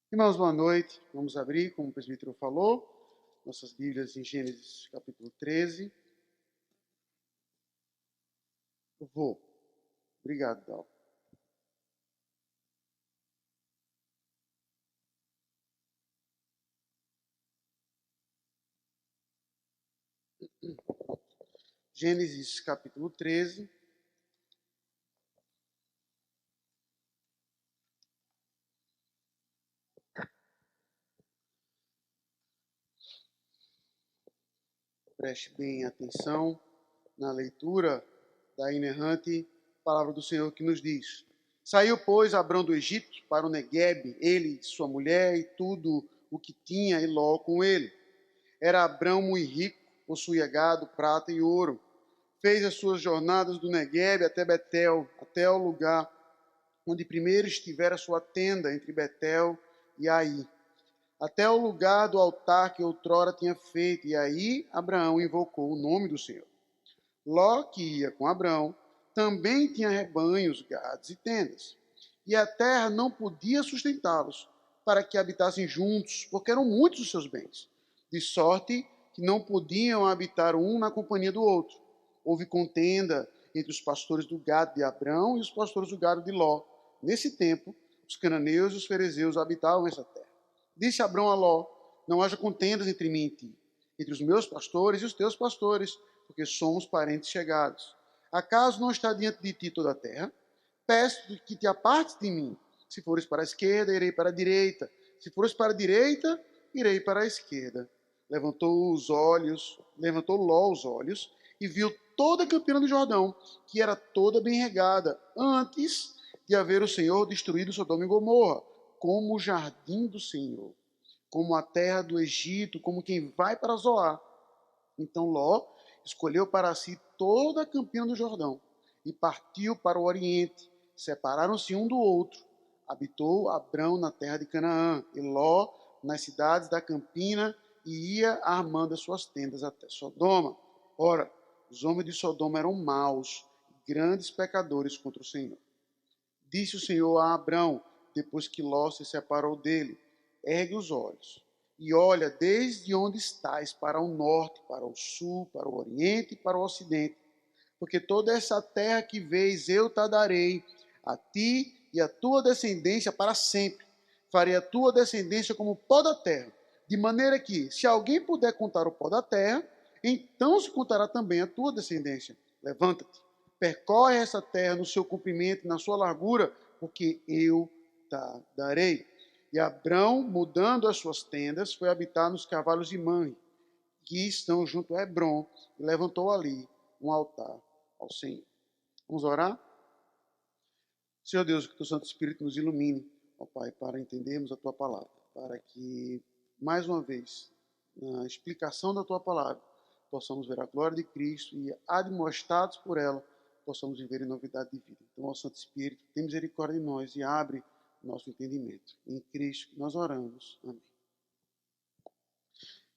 Irmãos, boa noite. Vamos abrir, como o presbítero falou, nossas Bíblias em Gênesis capítulo 13. Eu vou. Obrigado, Dal. Gênesis capítulo 13. Preste bem atenção na leitura da inerrante palavra do Senhor que nos diz: Saiu, pois, Abrão do Egito para o Neguebe, ele, sua mulher e tudo o que tinha, e Ló com ele. Era Abrão muito rico, possuía gado, prata e ouro. Fez as suas jornadas do Neguebe até Betel, até o lugar onde primeiro estivera a sua tenda entre Betel e Ai, até o lugar do altar que outrora tinha feito, e aí Abraão invocou o nome do Senhor. Ló, que ia com Abraão, também tinha rebanhos, gados e tendas, e a terra não podia sustentá-los, para que habitassem juntos, porque eram muitos os seus bens, de sorte que não podiam habitar um na companhia do outro. Houve contenda entre os pastores do gado de Abraão e os pastores do gado de Ló. Nesse tempo, os cananeus e os fariseus habitavam essa terra. Disse Abrão a Ló: Não haja contendas entre mim e ti, entre os meus pastores e os teus pastores, porque somos parentes chegados. Acaso não está diante de ti toda a terra? Peço que te apartes de mim. Se fores para a esquerda, irei para a direita. Se fores para a direita, irei para a esquerda. Levantou Ló os olhos e viu toda a campina do Jordão, que era toda bem regada, antes de haver o Senhor destruído Sodoma e Gomorra, como o jardim do Senhor, como a terra do Egito, como quem vai para Zoar. Então Ló escolheu para si toda a campina do Jordão e partiu para o oriente. Separaram-se um do outro. Habitou Abrão na terra de Canaã e Ló nas cidades da campina, e ia armando as suas tendas até Sodoma. Ora, os homens de Sodoma eram maus, grandes pecadores contra o Senhor. Disse o Senhor a Abrão, depois que Ló se separou dele: Ergue os olhos e olha desde onde estás para o norte, para o sul, para o oriente e para o ocidente. Porque toda essa terra que vês eu te darei, a ti e a tua descendência para sempre. Farei a tua descendência como o pó da terra, de maneira que, se alguém puder contar o pó da terra, então se contará também a tua descendência. Levanta-te, percorre essa terra no seu comprimento e na sua largura, porque eu te darei. E Abrão, mudando as suas tendas, foi habitar nos cavalos de Manre, que estão junto a Hebrom, e levantou ali um altar ao Senhor. Vamos orar? Senhor Deus, que o teu Santo Espírito nos ilumine, ó Pai, para entendermos a tua palavra, para que, mais uma vez, na explicação da tua palavra, possamos ver a glória de Cristo e, admoestados por ela, possamos viver em novidade de vida. Então, ó Santo Espírito, tem misericórdia de nós e abre nosso entendimento. Em Cristo que nós oramos. Amém.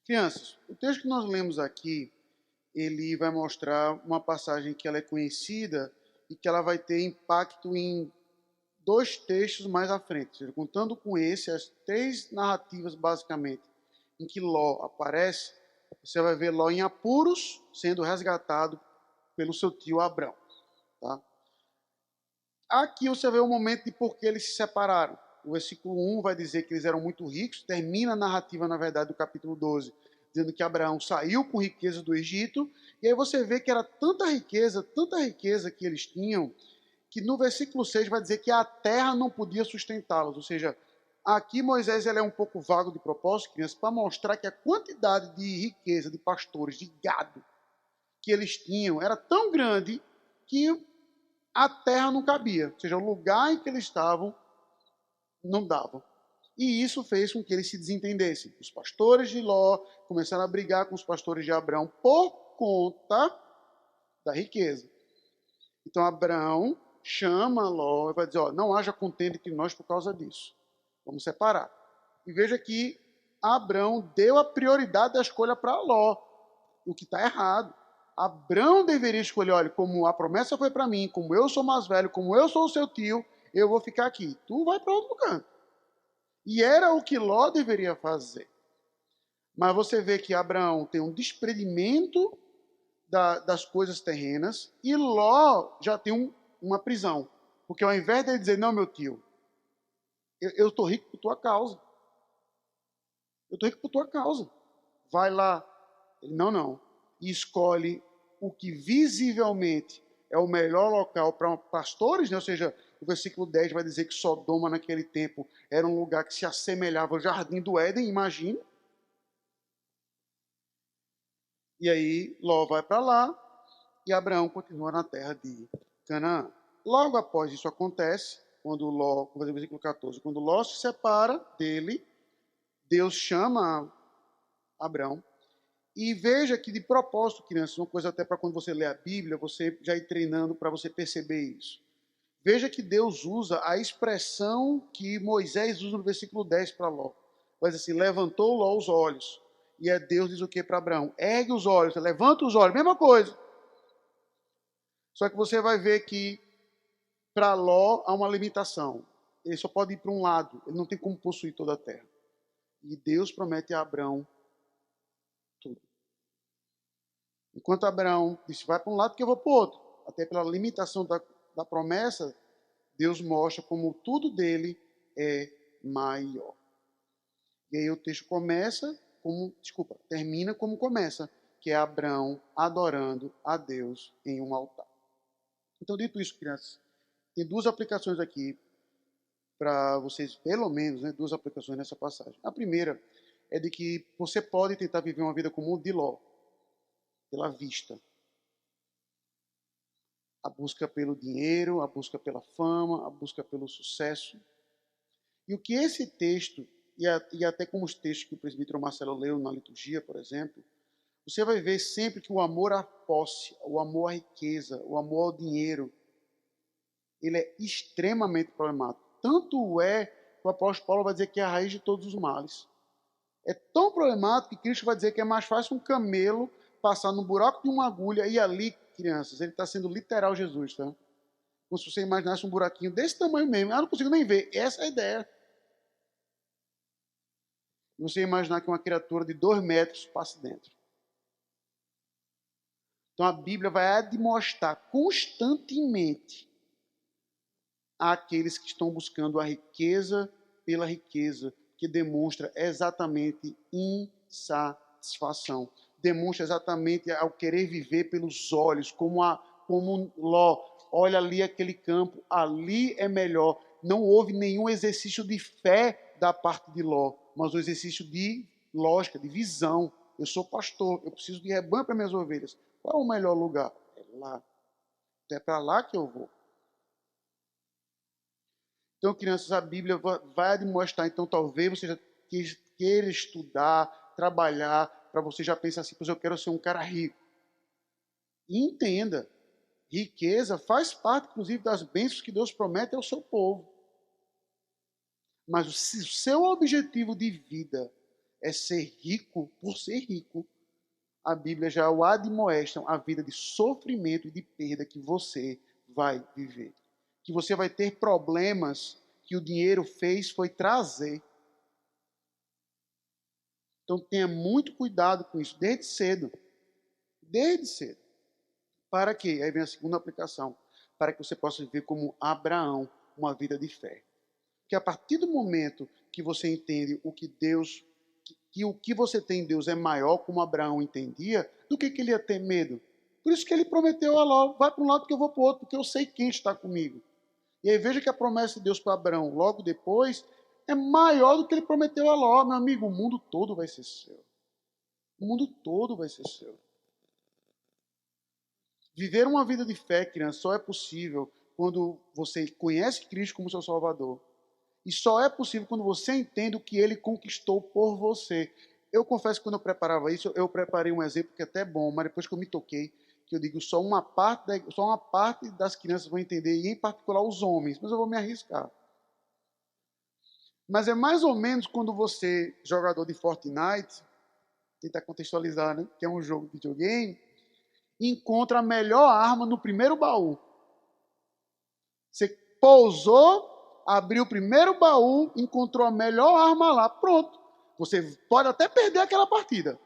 Crianças, o texto que nós lemos aqui, ele vai mostrar uma passagem que ela é conhecida e que ela vai ter impacto em dois textos mais à frente. Ou seja, contando com esse, as três narrativas, basicamente, em que Ló aparece, você vai ver Ló em apuros, sendo resgatado pelo seu tio Abrão. Tá? Aqui você vê o momento de por que eles se separaram. O versículo 1 vai dizer que eles eram muito ricos, termina a narrativa, na verdade, do capítulo 12, dizendo que Abraão saiu com riqueza do Egito, e aí você vê que era tanta riqueza que eles tinham, que no versículo 6 vai dizer que a terra não podia sustentá-los. Ou seja, aqui Moisés ele é um pouco vago de propósito, crianças, para mostrar que a quantidade de riqueza, de pastores, de gado que eles tinham era tão grande que a terra não cabia. Ou seja, o lugar em que eles estavam não dava. E isso fez com que eles se desentendessem. Os pastores de Ló começaram a brigar com os pastores de Abraão por conta da riqueza. Então Abraão chama Ló e vai dizer: ó, não haja contenda entre nós por causa disso. Vamos separar. E veja que Abraão deu a prioridade da escolha para Ló, o que está errado. Abraão deveria escolher: olha, como a promessa foi para mim, como eu sou mais velho, como eu sou o seu tio, eu vou ficar aqui. Tu vai para outro lugar. E era o que Ló deveria fazer. Mas você vê que Abraão tem um desprendimento das coisas terrenas e Ló já tem uma prisão. Porque ao invés de ele dizer, não, meu tio, eu estou rico por tua causa. Eu estou rico por tua causa. Vai lá. Ele, não. E escolhe o que visivelmente é o melhor local para pastores, né? Ou seja, o versículo 10 vai dizer que Sodoma naquele tempo era um lugar que se assemelhava ao jardim do Éden, imagina. E aí Ló vai para lá e Abraão continua na terra de Canaã. Logo após isso acontece, quando Ló, vou fazer o versículo 14, quando Ló se separa dele, Deus chama Abraão. E veja que de propósito, crianças, uma coisa até para quando você lê a Bíblia, você já ir treinando para você perceber isso. Veja que Deus usa a expressão que Moisés usa no versículo 10 para Ló. Vai dizer assim, levantou Ló os olhos. E Deus diz o que para Abraão? Ergue os olhos, levanta os olhos, mesma coisa. Só que você vai ver que para Ló há uma limitação. Ele só pode ir para um lado, ele não tem como possuir toda a terra. E Deus promete a Abraão tudo. Enquanto Abraão disse, vai para um lado que eu vou para o outro. Até pela limitação da promessa, Deus mostra como tudo dele é maior. E aí o texto termina como começa, que é Abraão adorando a Deus em um altar. Então, dito isso, crianças, tem duas aplicações aqui para vocês, pelo menos, né, duas aplicações nessa passagem. A primeira é de que você pode tentar viver uma vida comum de Ló, pela vista. A busca pelo dinheiro, a busca pela fama, a busca pelo sucesso. E o que esse texto, e até como os textos que o presbítero Marcelo leu na liturgia, por exemplo, você vai ver sempre que o amor à posse, o amor à riqueza, o amor ao dinheiro, ele é extremamente problemático. Tanto é que o apóstolo Paulo vai dizer que é a raiz de todos os males. É tão problemático que Cristo vai dizer que é mais fácil um camelo passar no buraco de uma agulha e ali, crianças, ele está sendo literal Jesus, tá? Como se você imaginasse um buraquinho desse tamanho mesmo. Eu não consigo nem ver. Essa é a ideia. Você imaginar que uma criatura de 2 metros passe dentro. Então a Bíblia vai admoestar constantemente àqueles que estão buscando a riqueza pela riqueza, que demonstra exatamente insatisfação. Demonstra exatamente ao querer viver pelos olhos, como Ló. Olha ali aquele campo, ali é melhor. Não houve nenhum exercício de fé da parte de Ló, mas um exercício de lógica, de visão. Eu sou pastor, eu preciso de rebanho para minhas ovelhas. Qual é o melhor lugar? É lá. É para lá que eu vou. Então, crianças, a Bíblia vai demonstrar, então talvez você já queira estudar, trabalhar, para você já pensar assim, pois eu quero ser um cara rico. E entenda, riqueza faz parte, inclusive, das bênçãos que Deus promete ao seu povo. Mas o seu objetivo de vida é ser rico por ser rico, a Bíblia já o admoesta a vida de sofrimento e de perda que você vai viver. Que você vai ter problemas que o dinheiro foi trazer. Então tenha muito cuidado com isso, desde cedo. Desde cedo. Para quê? Aí vem a segunda aplicação. Para que você possa viver como Abraão, uma vida de fé. Que a partir do momento que você entende o que Deus, que o que você tem em Deus é maior, como Abraão entendia, do que ele ia ter medo. Por isso que ele prometeu a Ló, vai para um lado que eu vou para o outro, porque eu sei quem está comigo. E aí veja que a promessa de Deus para Abraão, logo depois, é maior do que ele prometeu a Ló. Meu amigo, o mundo todo vai ser seu. O mundo todo vai ser seu. Viver uma vida de fé, criança, só é possível quando você conhece Cristo como seu Salvador. E só é possível quando você entende o que Ele conquistou por você. Eu confesso que quando eu preparava isso, eu preparei um exemplo que é até bom, mas depois que eu me toquei, que eu digo só uma parte das crianças vão entender, e em particular os homens, mas eu vou me arriscar. Mas é mais ou menos quando você, jogador de Fortnite, tentar contextualizar, né, que é um jogo de videogame, encontra a melhor arma no primeiro baú. Você pousou, abriu o primeiro baú, encontrou a melhor arma lá, pronto. Você pode até perder aquela partida,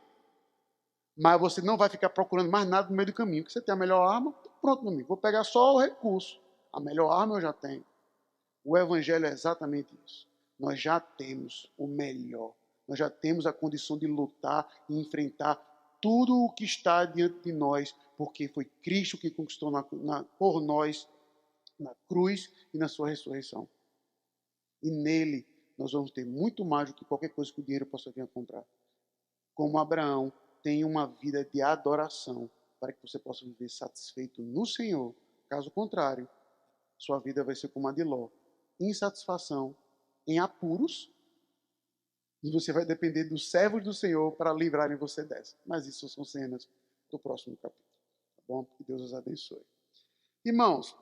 mas você não vai ficar procurando mais nada no meio do caminho, porque você tem a melhor arma, pronto, meu amigo, vou pegar só o recurso. A melhor arma eu já tenho. O evangelho é exatamente isso. Nós já temos o melhor. Nós já temos a condição de lutar e enfrentar tudo o que está diante de nós, porque foi Cristo que conquistou por nós na cruz e na sua ressurreição. E nele nós vamos ter muito mais do que qualquer coisa que o dinheiro possa vir a comprar. Como Abraão, tenha uma vida de adoração para que você possa viver satisfeito no Senhor. Caso contrário, sua vida vai ser como a de Ló. Insatisfação, em apuros, e você vai depender dos servos do Senhor para livrarem você dessa. Mas isso são cenas do próximo capítulo. Tá bom? Que Deus os abençoe. Irmãos,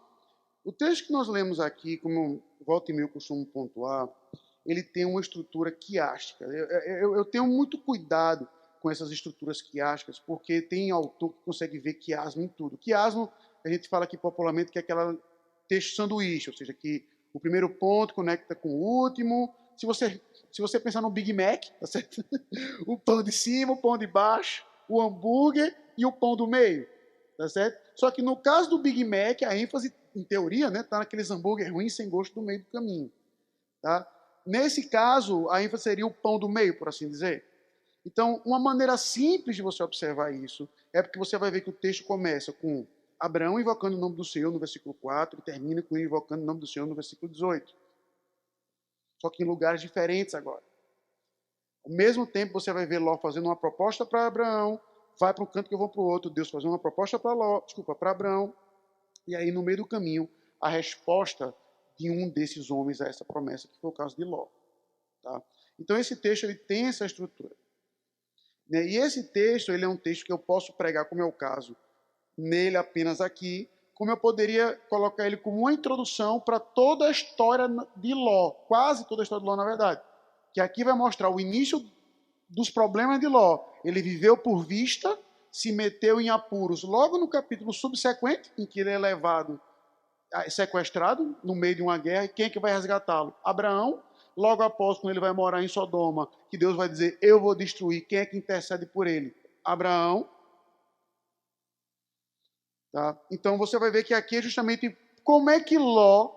o texto que nós lemos aqui, como volta e meia eu costumo pontuar, ele tem uma estrutura quiástica. Eu tenho muito cuidado com essas estruturas quiásticas, porque tem autor que consegue ver quiasmo em tudo. Quiasmo, a gente fala aqui popularmente que é aquela texto sanduíche, ou seja, que o primeiro ponto conecta com o último. Se você pensar no Big Mac, tá certo? O pão de cima, o pão de baixo, o hambúrguer e o pão do meio, tá certo? Só que no caso do Big Mac, a ênfase, em teoria, né, tá naqueles hambúrguer ruins sem gosto do meio do caminho, tá? Nesse caso, a ênfase seria o pão do meio, por assim dizer. Então, uma maneira simples de você observar isso é porque você vai ver que o texto começa com Abraão invocando o nome do Senhor no versículo 4 e termina com ele invocando o nome do Senhor no versículo 18. Só que em lugares diferentes agora. Ao mesmo tempo, você vai ver Ló fazendo uma proposta para Abraão, vai para um canto que eu vou para o outro, Deus fazendo uma proposta para Abraão, e aí no meio do caminho, a resposta de um desses homens a essa promessa, que foi o caso de Ló. Tá? Então esse texto ele tem essa estrutura. E esse texto ele é um texto que eu posso pregar, como é o caso, nele apenas aqui, como eu poderia colocar ele como uma introdução para toda a história de Ló, quase toda a história de Ló, na verdade. Que aqui vai mostrar o início dos problemas de Ló. Ele viveu por vista, se meteu em apuros logo no capítulo subsequente, em que ele é levado, sequestrado, no meio de uma guerra. E quem é que vai resgatá-lo? Abraão. Logo após, quando ele vai morar em Sodoma, que Deus vai dizer, eu vou destruir. Quem é que intercede por ele? Abraão. Tá? Então você vai ver que aqui é justamente como é que Ló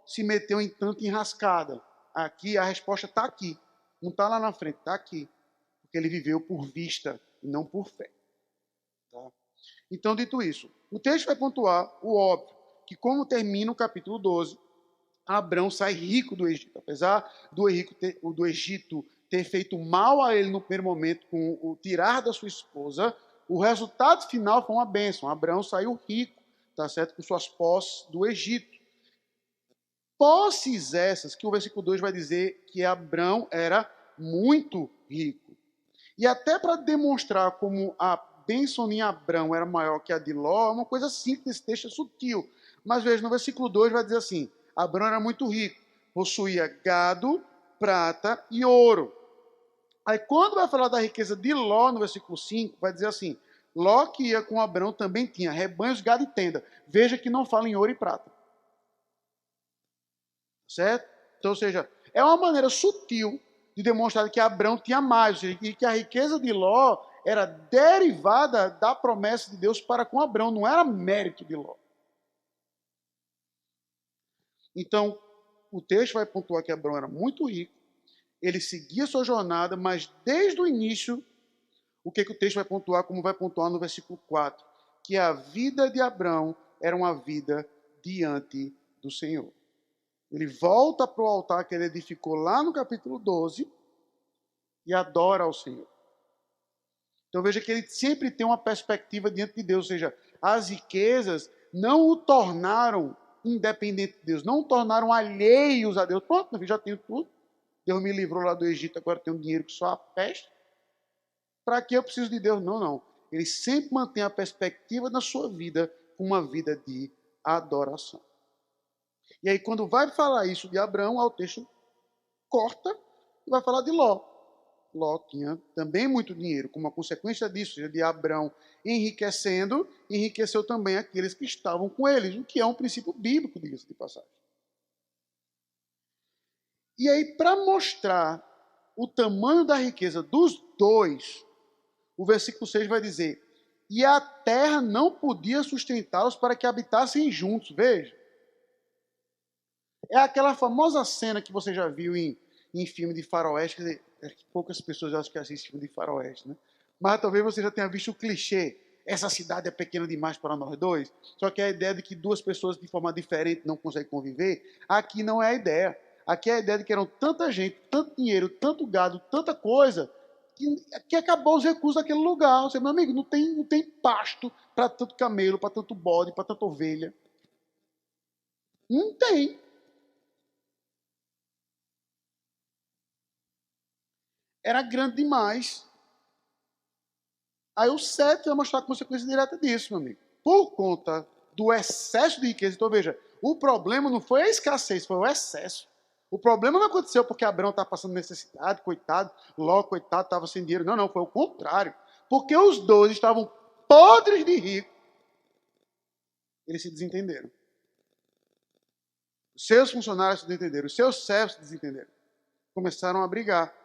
se meteu em tanta enrascada. Aqui a resposta está aqui. Não está lá na frente, está aqui. Porque ele viveu por vista e não por fé. Tá? Então, dito isso, o texto vai pontuar o óbvio, que como termina o capítulo 12, Abrão sai rico do Egito. Apesar do Egito ter feito mal a ele no primeiro momento com o tirar da sua esposa, o resultado final foi uma bênção. Abraão saiu rico, tá certo? Com suas posses do Egito. Posses essas que o versículo 2 vai dizer que Abrão era muito rico. E até para demonstrar como a bênção em Abrão era maior que a de Ló, é uma coisa simples, esse texto é sutil. Mas veja, no versículo 2 vai dizer assim, Abrão era muito rico, possuía gado, prata e ouro. Aí quando vai falar da riqueza de Ló, no versículo 5, vai dizer assim, Ló que ia com Abrão também tinha rebanhos, gado e tenda. Veja que não fala em ouro e prata. Certo? Então, ou seja, é uma maneira sutil de demonstrar que Abrão tinha mais, e que a riqueza de Ló era derivada da promessa de Deus para com Abrão, não era mérito de Ló. Então, o texto vai pontuar que Abrão era muito rico, ele seguia sua jornada, mas desde o início, o que o texto vai pontuar, como vai pontuar no versículo 4, que a vida de Abrão era uma vida diante do Senhor. Ele volta para o altar que ele edificou lá no capítulo 12 e adora ao Senhor. Então veja que ele sempre tem uma perspectiva diante de Deus, ou seja, as riquezas não o tornaram independente de Deus, não o tornaram alheios a Deus. Pronto, já tenho tudo. Deus me livrou lá do Egito, agora tenho dinheiro que só a peste. Para que eu preciso de Deus? Não, não. Ele sempre mantém a perspectiva da sua vida como uma vida de adoração. E aí, quando vai falar isso de Abraão, o texto corta e vai falar de Ló. Ló tinha também muito dinheiro, como a consequência disso, de Abraão enriquecendo, enriqueceu também aqueles que estavam com eles, o que é um princípio bíblico, diga-se de passagem. E aí, para mostrar o tamanho da riqueza dos dois, o versículo 6 vai dizer: e a terra não podia sustentá-los para que habitassem juntos. Veja. É aquela famosa cena que você já viu em filme de faroeste. Quer dizer, poucas pessoas acham que assistem filme de faroeste, né? Mas talvez você já tenha visto o clichê. Essa cidade é pequena demais para nós dois. Só que a ideia de que duas pessoas de forma diferente não conseguem conviver, aqui não é a ideia. Aqui é a ideia de que eram tanta gente, tanto dinheiro, tanto gado, tanta coisa, que acabou os recursos daquele lugar. Você, meu amigo, não tem pasto para tanto camelo, para tanto bode, para tanta ovelha. Não tem. Era grande demais. Aí o 7 vai mostrar a consequência direta disso, meu amigo. Por conta do excesso de riqueza. Então, veja, o problema não foi a escassez, foi o excesso. O problema não aconteceu porque Abraão estava passando necessidade, coitado, Ló, coitado, estava sem dinheiro. Não, foi o contrário. Porque os dois estavam podres de rico. Eles se desentenderam. Os seus funcionários se desentenderam, os seus servos se desentenderam. Começaram a brigar.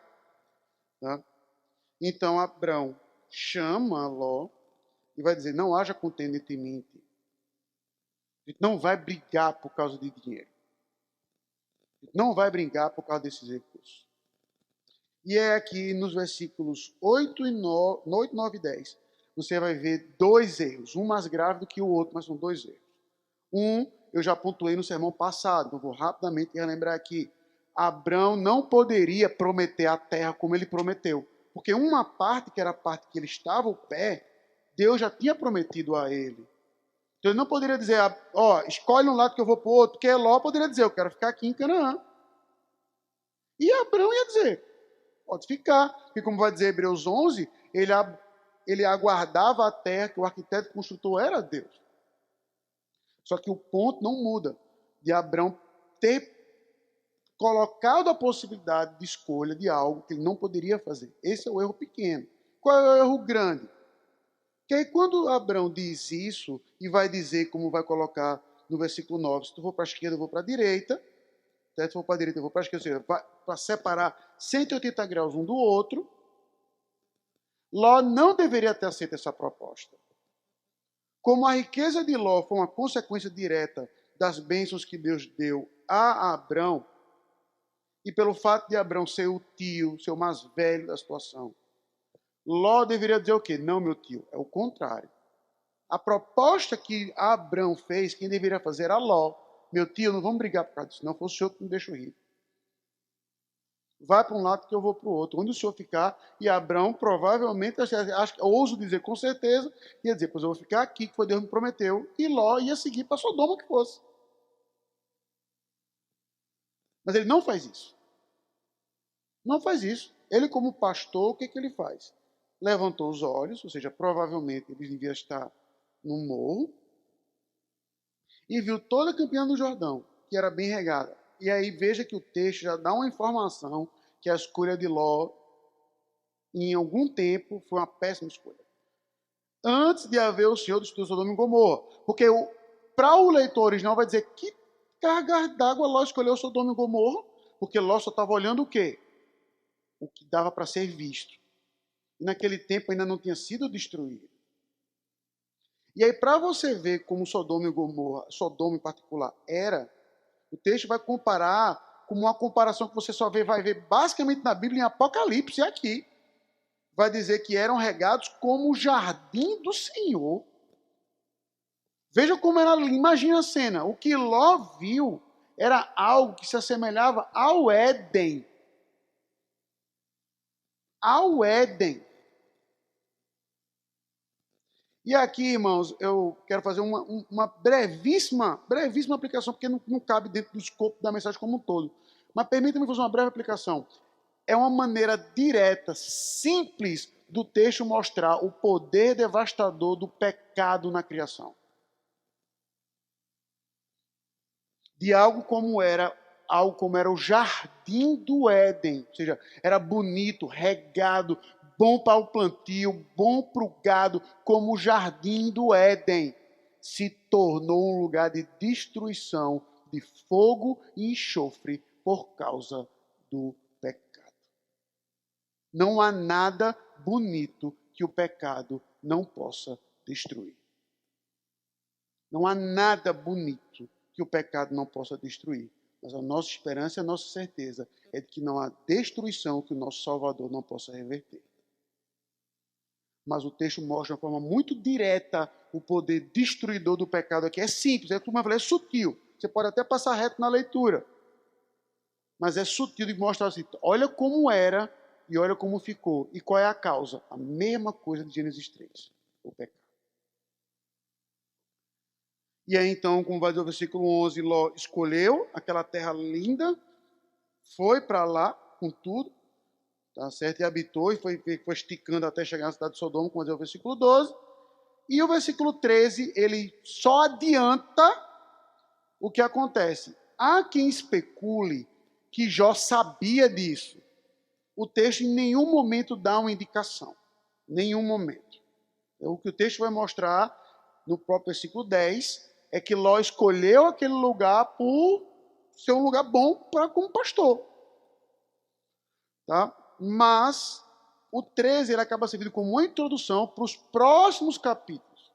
Tá? Então, Abraão chama Ló e vai dizer: não haja contenda entre mim e ti. A gente não vai brigar por causa de dinheiro. A gente não vai brigar por causa desses recursos. E é aqui nos versículos 8, 9 e 10. Você vai ver dois erros. Um mais grave do que o outro, mas são dois erros. Um, eu já pontuei no sermão passado. Então vou rapidamente relembrar aqui. Abraão não poderia prometer a terra como ele prometeu. Porque uma parte, que era a parte que ele estava ao pé, Deus já tinha prometido a ele. Então ele não poderia dizer: ó, escolhe um lado que eu vou para o outro. Porque Ló poderia dizer: eu quero ficar aqui em Canaã. E Abraão ia dizer: pode ficar. Porque como vai dizer Hebreus 11, ele aguardava a terra que o arquiteto construtor era Deus. Só que o ponto não muda de Abraão ter colocado a possibilidade de escolha de algo que ele não poderia fazer. Esse é o erro pequeno. Qual é o erro grande? Que aí quando Abraão diz isso, e vai dizer, como vai colocar no versículo 9, se tu for para a esquerda, eu vou para a direita. Se tu for para a direita, eu vou para a esquerda. Ou seja, para separar 180 graus um do outro. Ló não deveria ter aceito essa proposta. Como a riqueza de Ló foi uma consequência direta das bênçãos que Deus deu a Abraão, e pelo fato de Abraão ser o tio, ser o mais velho da situação, Ló deveria dizer o quê? Não, meu tio, é o contrário. A proposta que Abraão fez, quem deveria fazer era Ló. Meu tio, não vamos brigar por causa disso, não foi o senhor que me deixou rico. Vai para um lado que eu vou para o outro. Onde o senhor ficar, e Abraão provavelmente, ouso dizer com certeza, ia dizer: pois eu vou ficar aqui, que foi Deus que me prometeu, e Ló ia seguir para Sodoma que fosse. Mas ele não faz isso. Não faz isso. Ele, como pastor, o que ele faz? Levantou os olhos, ou seja, provavelmente ele devia estar num morro, e viu toda a Campina do Jordão, que era bem regada. E aí veja que o texto já dá uma informação que a escolha de Ló, em algum tempo, foi uma péssima escolha. Antes de haver o Senhor destruiu Sodoma e Gomorra. Porque para o leitor original vai dizer: que carga d'água Ló escolheu Sodoma e Gomorra? Porque Ló só estava olhando o quê? O que dava para ser visto. E naquele tempo ainda não tinha sido destruído. E aí, para você ver como Sodoma e Gomorra, Sodoma em particular, era, o texto vai comparar como uma comparação que você só vai ver basicamente na Bíblia, em Apocalipse, aqui. Vai dizer que eram regados como o jardim do Senhor. Veja como era, imagina a cena. O que Ló viu era algo que se assemelhava ao Éden. Ao Éden. E aqui, irmãos, eu quero fazer uma brevíssima aplicação, porque não cabe dentro do escopo da mensagem como um todo. Mas permita-me fazer uma breve aplicação. É uma maneira direta, simples, do texto mostrar o poder devastador do pecado na criação. De algo como era o jardim do Éden, ou seja, era bonito, regado, bom para o plantio, bom para o gado, como o jardim do Éden, se tornou um lugar de destruição, de fogo e enxofre por causa do pecado. Não há nada bonito que o pecado não possa destruir. Não há nada bonito que o pecado não possa destruir. Mas a nossa esperança e a nossa certeza é de que não há destruição que o nosso Salvador não possa reverter. Mas o texto mostra de uma forma muito direta o poder destruidor do pecado aqui. É simples, como eu falei, é sutil. Você pode até passar reto na leitura. Mas é sutil de mostrar assim, olha como era e olha como ficou. E qual é a causa? A mesma coisa de Gênesis 3, o pecado. E aí então, como vai dizer o versículo 11, Ló escolheu aquela terra linda, foi para lá com tudo, tá certo? E habitou e foi esticando até chegar na cidade de Sodoma, como vai dizer o versículo 12. E o versículo 13, ele só adianta o que acontece. Há quem especule que Jó sabia disso. O texto em nenhum momento dá uma indicação. Nenhum momento. O que o texto vai mostrar no próprio versículo 10 é que Ló escolheu aquele lugar por ser um lugar bom para como pastor. Tá? Mas o 13 ele acaba servindo como uma introdução para os próximos capítulos.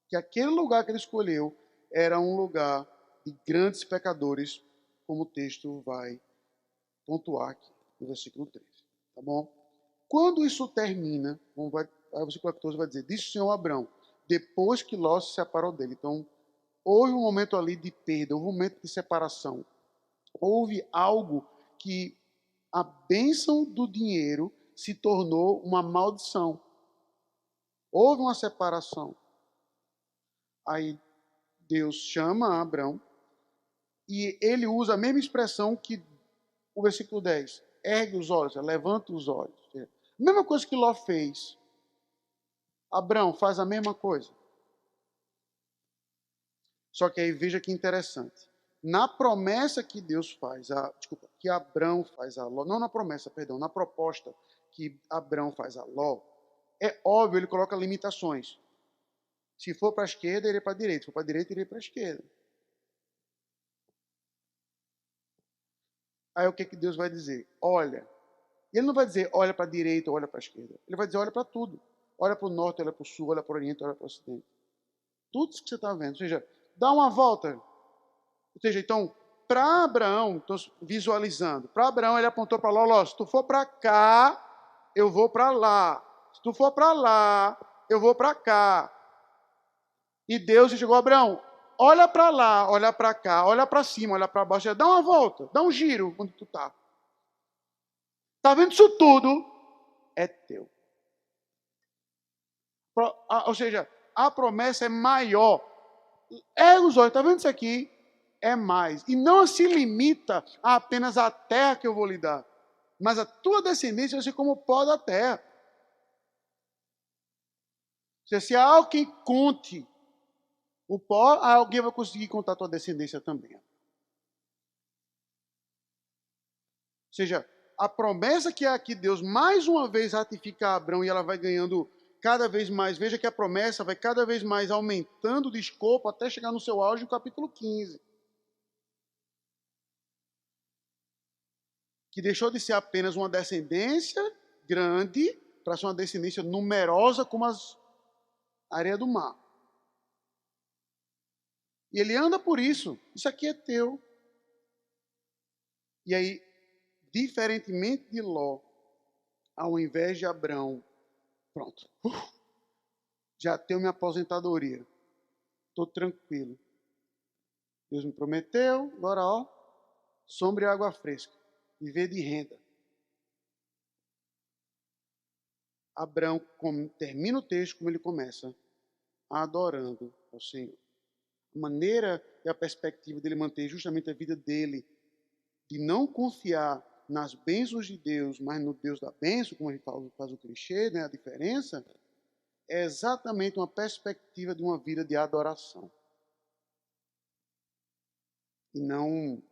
Que aquele lugar que ele escolheu era um lugar de grandes pecadores, como o texto vai pontuar aqui no versículo 13. Tá bom? Quando isso termina, o versículo 14 vai dizer, disse o Senhor a Abrão, depois que Ló se separou dele. Então, houve um momento ali de perda, houve um momento de separação. Houve algo que a bênção do dinheiro se tornou uma maldição. Houve uma separação. Aí Deus chama Abrão e ele usa a mesma expressão que o versículo 10. Ergue os olhos, levanta os olhos. A mesma coisa que Ló fez. Abrão faz a mesma coisa. Só que aí veja que interessante. Na promessa que Deus faz, que Abrão faz a Ló, não na promessa, perdão, na proposta que Abrão faz a Ló, é óbvio, ele coloca limitações. Se for para a esquerda, irei para a direita. Se for para a direita, irei para a esquerda. Aí o que Deus vai dizer? Olha. E ele não vai dizer olha para a direita ou olha para a esquerda. Ele vai dizer olha para tudo. Olha para o norte, olha para o sul, olha para o oriente, olha para o ocidente. Tudo isso que você está vendo. Ou seja, dá uma volta. Ou seja, então, para Abraão, estou visualizando, para Abraão ele apontou para Ló, se tu for para cá, eu vou para lá. Se tu for para lá, eu vou para cá. E Deus chegou a Abraão, olha para lá, olha para cá, olha para cima, olha para baixo, dá uma volta, dá um giro onde tu está. Está vendo isso tudo? É teu. Ou seja, a promessa é maior. Ergue os olhos, está vendo isso aqui? É mais. E não se limita a apenas a terra que eu vou lhe dar. Mas a tua descendência vai ser como o pó da terra. Se há alguém que conte o pó, alguém vai conseguir contar a tua descendência também. Ou seja, a promessa que aqui Deus mais uma vez ratifica a Abrão e ela vai ganhando cada vez mais. Veja que a promessa vai cada vez mais aumentando de escopo até chegar no seu auge no capítulo 15. Que deixou de ser apenas uma descendência grande para ser uma descendência numerosa como as areias do mar. E ele anda por isso. Isso aqui é teu. E aí, diferentemente de Ló, ao invés de Abrão, pronto. Já tenho minha aposentadoria. Estou tranquilo. Deus me prometeu, agora ó, sombra e água fresca. Viver de renda. Abrão termina o texto como ele começa, adorando ao Senhor. A maneira e a perspectiva dele manter justamente a vida dele, de não confiar nas bênçãos de Deus, mas no Deus da bênção, como a gente faz o clichê, né, a diferença, é exatamente uma perspectiva de uma vida de adoração. E não,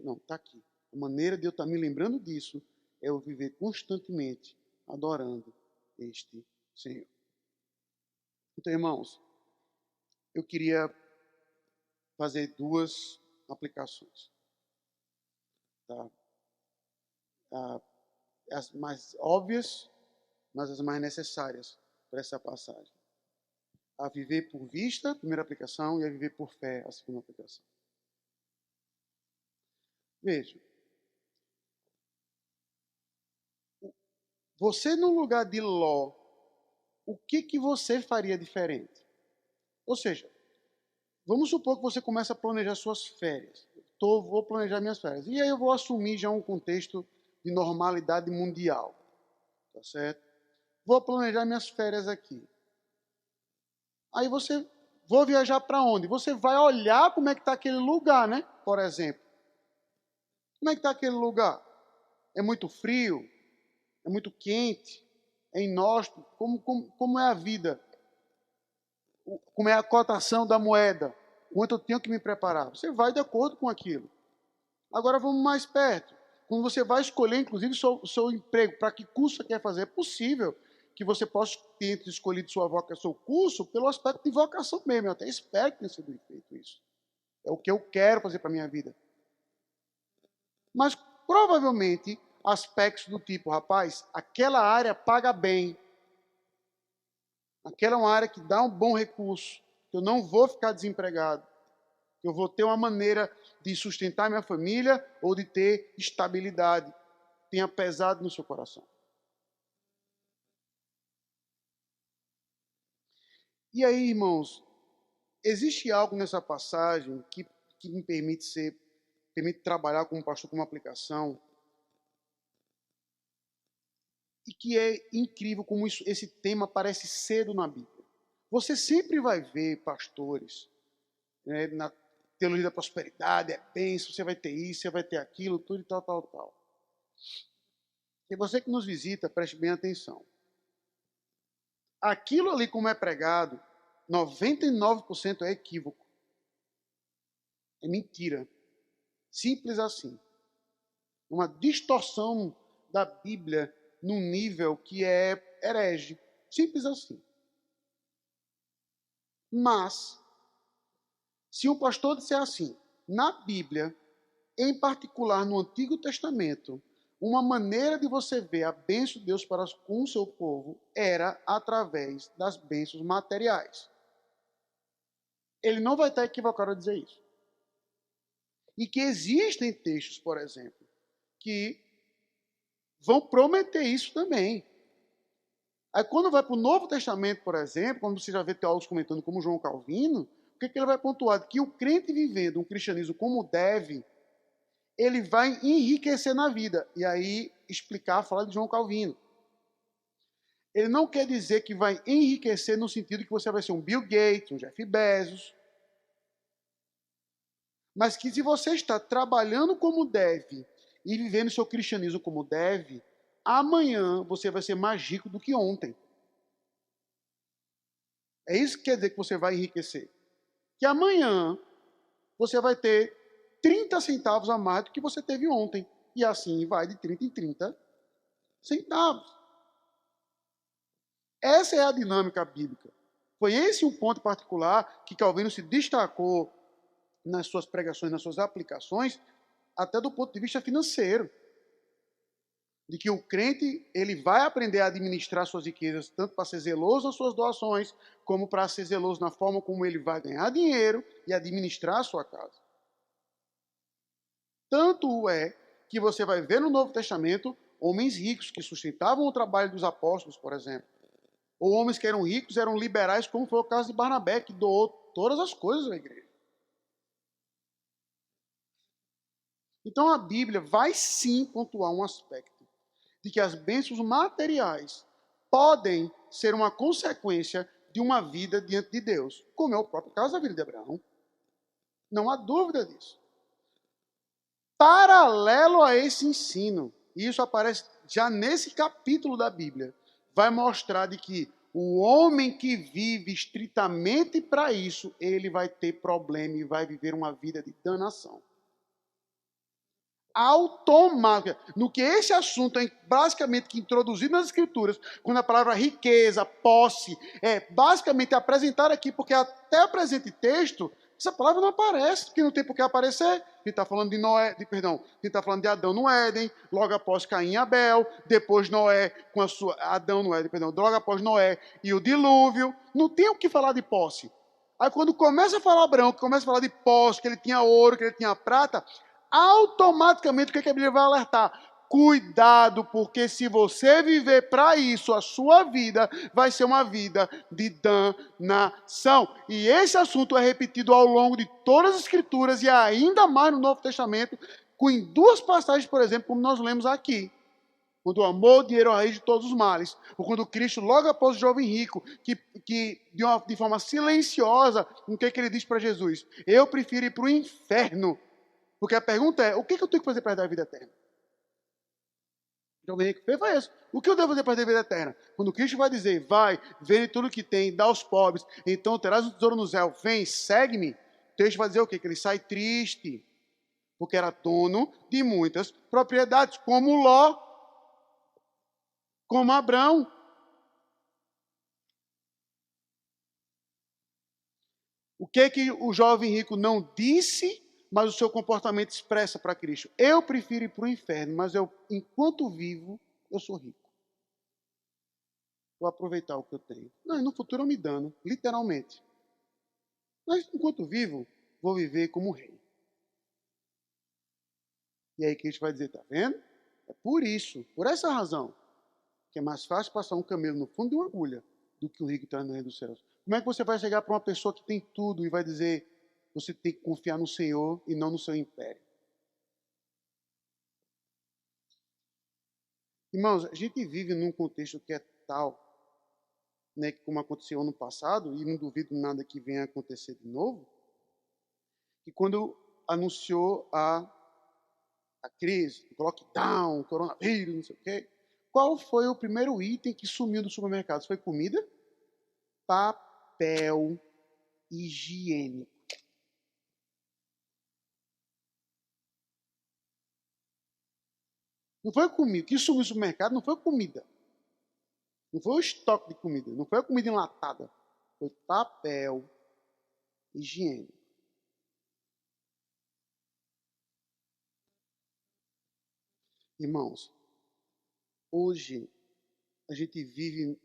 não, está aqui. A maneira de eu estar me lembrando disso é eu viver constantemente adorando este Senhor. Então, irmãos, eu queria fazer duas aplicações. Tá? as mais óbvias, mas as mais necessárias para essa passagem. A viver por vista, a primeira aplicação, e a viver por fé, a segunda aplicação. Veja. Você, no lugar de Ló, o que você faria diferente? Ou seja, vamos supor que você começa a planejar suas férias. Vou planejar minhas férias. E aí eu vou assumir já um contexto de normalidade mundial. Tá certo? Vou planejar minhas férias aqui. Aí vou viajar para onde? Você vai olhar como é que está aquele lugar, né? Por exemplo. Como é que está aquele lugar? É muito frio? É muito quente? É inóspito? Como é a vida? Como é a cotação da moeda? Quanto eu tenho que me preparar? Você vai de acordo com aquilo. Agora vamos mais perto. Quando você vai escolher, inclusive, seu emprego, para que curso você quer fazer, é possível que você possa ter escolhido sua vocação, seu curso, pelo aspecto de vocação mesmo. Eu até espero que tenha sido feito isso. É o que eu quero fazer para a minha vida. Mas, provavelmente, aspectos do tipo, rapaz, aquela área paga bem. Aquela é uma área que dá um bom recurso. Eu não vou ficar desempregado. Eu vou ter uma maneira de sustentar minha família ou de ter estabilidade. Tenha pesado no seu coração. E aí, irmãos, existe algo nessa passagem que me permite trabalhar como pastor, como aplicação, e que é incrível como esse tema aparece cedo na Bíblia. Você sempre vai ver pastores, né, na teologia da prosperidade, é bênção, você vai ter isso, você vai ter aquilo, tudo e tal. E você que nos visita, preste bem atenção. Aquilo ali como é pregado, 99% é equívoco. É mentira. Simples assim. Uma distorção da Bíblia num nível que é herege. Simples assim. Mas, se um pastor disser assim, na Bíblia, em particular no Antigo Testamento, uma maneira de você ver a bênção de Deus para com o seu povo era através das bênçãos materiais. Ele não vai estar equivocado a dizer isso. E que existem textos, por exemplo, que vão prometer isso também. Aí quando vai para o Novo Testamento, por exemplo, quando você já vê teólogos comentando como João Calvino, o que ele vai pontuar? Que o crente vivendo um cristianismo como deve, ele vai enriquecer na vida. E aí explicar, falar de João Calvino. Ele não quer dizer que vai enriquecer no sentido que você vai ser um Bill Gates, um Jeff Bezos. Mas que se você está trabalhando como deve e vivendo seu cristianismo como deve, amanhã você vai ser mais rico do que ontem. É isso que quer dizer que você vai enriquecer. Que amanhã você vai ter 30 centavos a mais do que você teve ontem. E assim vai de 30 em 30 centavos. Essa é a dinâmica bíblica. Foi esse um ponto particular que Calvino se destacou nas suas pregações, nas suas aplicações, até do ponto de vista financeiro. De que o crente ele vai aprender a administrar suas riquezas, tanto para ser zeloso nas suas doações, como para ser zeloso na forma como ele vai ganhar dinheiro e administrar a sua casa. Tanto é que você vai ver no Novo Testamento homens ricos que sustentavam o trabalho dos apóstolos, por exemplo. Ou homens que eram ricos, eram liberais, como foi o caso de Barnabé, que doou todas as coisas à igreja. Então a Bíblia vai sim pontuar um aspecto de que as bênçãos materiais podem ser uma consequência de uma vida diante de Deus, como é o próprio caso da vida de Abraão. Não há dúvida disso. Paralelo a esse ensino, e isso aparece já nesse capítulo da Bíblia, vai mostrar de que o homem que vive estritamente para isso, ele vai ter problema e vai viver uma vida de danação. Automática. No que esse assunto é basicamente introduzido nas Escrituras, quando a palavra riqueza, posse, é basicamente apresentada aqui, porque até o presente texto Essa palavra não aparece, porque não tem por que aparecer. A gente está falando de Noé, a gente está falando de Adão no Éden, logo após Caim e Abel, depois Noé com a sua. Adão no Éden, logo após Noé e o dilúvio. Não tem o que falar de posse. Aí quando começa a falar Abraão, que começa a falar de posse, que ele tinha ouro, que ele tinha prata, automaticamente o que a Bíblia vai alertar? Cuidado, porque se você viver para isso, a sua vida vai ser uma vida de danação. E esse assunto é repetido ao longo de todas as Escrituras e ainda mais no Novo Testamento, em duas passagens, por exemplo, como nós lemos aqui. Quando o amor, o dinheiro é a raiz de todos os males. Ou quando Cristo, logo após o jovem rico, que de forma silenciosa, o que ele diz para Jesus? Eu prefiro ir para o inferno. Porque a pergunta é, o que eu tenho que fazer para dar a vida eterna? O jovem rico fez foi isso. O que eu devo fazer para ter vida eterna? Quando Cristo vai dizer, vai, vende tudo que tem, dá aos pobres, então terás um tesouro no céu, vem, segue-me. O texto vai dizer o quê? Que ele sai triste, porque era dono de muitas propriedades, como Ló, como Abrão. O que o jovem rico não disse, mas o seu comportamento expressa para Cristo? Eu prefiro ir para o inferno, mas enquanto vivo, eu sou rico. Vou aproveitar o que eu tenho. Não, no futuro eu me dano, literalmente. Mas enquanto vivo, vou viver como rei. E aí Cristo vai dizer, tá vendo? É por isso, por essa razão, que é mais fácil passar um camelo no fundo de uma agulha do que o rico entrar no reino dos céus. Como é que você vai chegar para uma pessoa que tem tudo e vai dizer, você tem que confiar no Senhor e não no seu império? Irmãos, a gente vive num contexto que é tal, né, como aconteceu ano passado, e não duvido nada que venha a acontecer de novo, que quando anunciou a crise, o lockdown, o coronavírus, não sei o quê, qual foi o primeiro item que sumiu do supermercado? Foi comida? Papel higiênico. Não foi comida. O que sumiu do supermercado não foi comida. Não foi o estoque de comida. Não foi a comida enlatada. Foi papel higiênico. Irmãos, hoje a gente vive.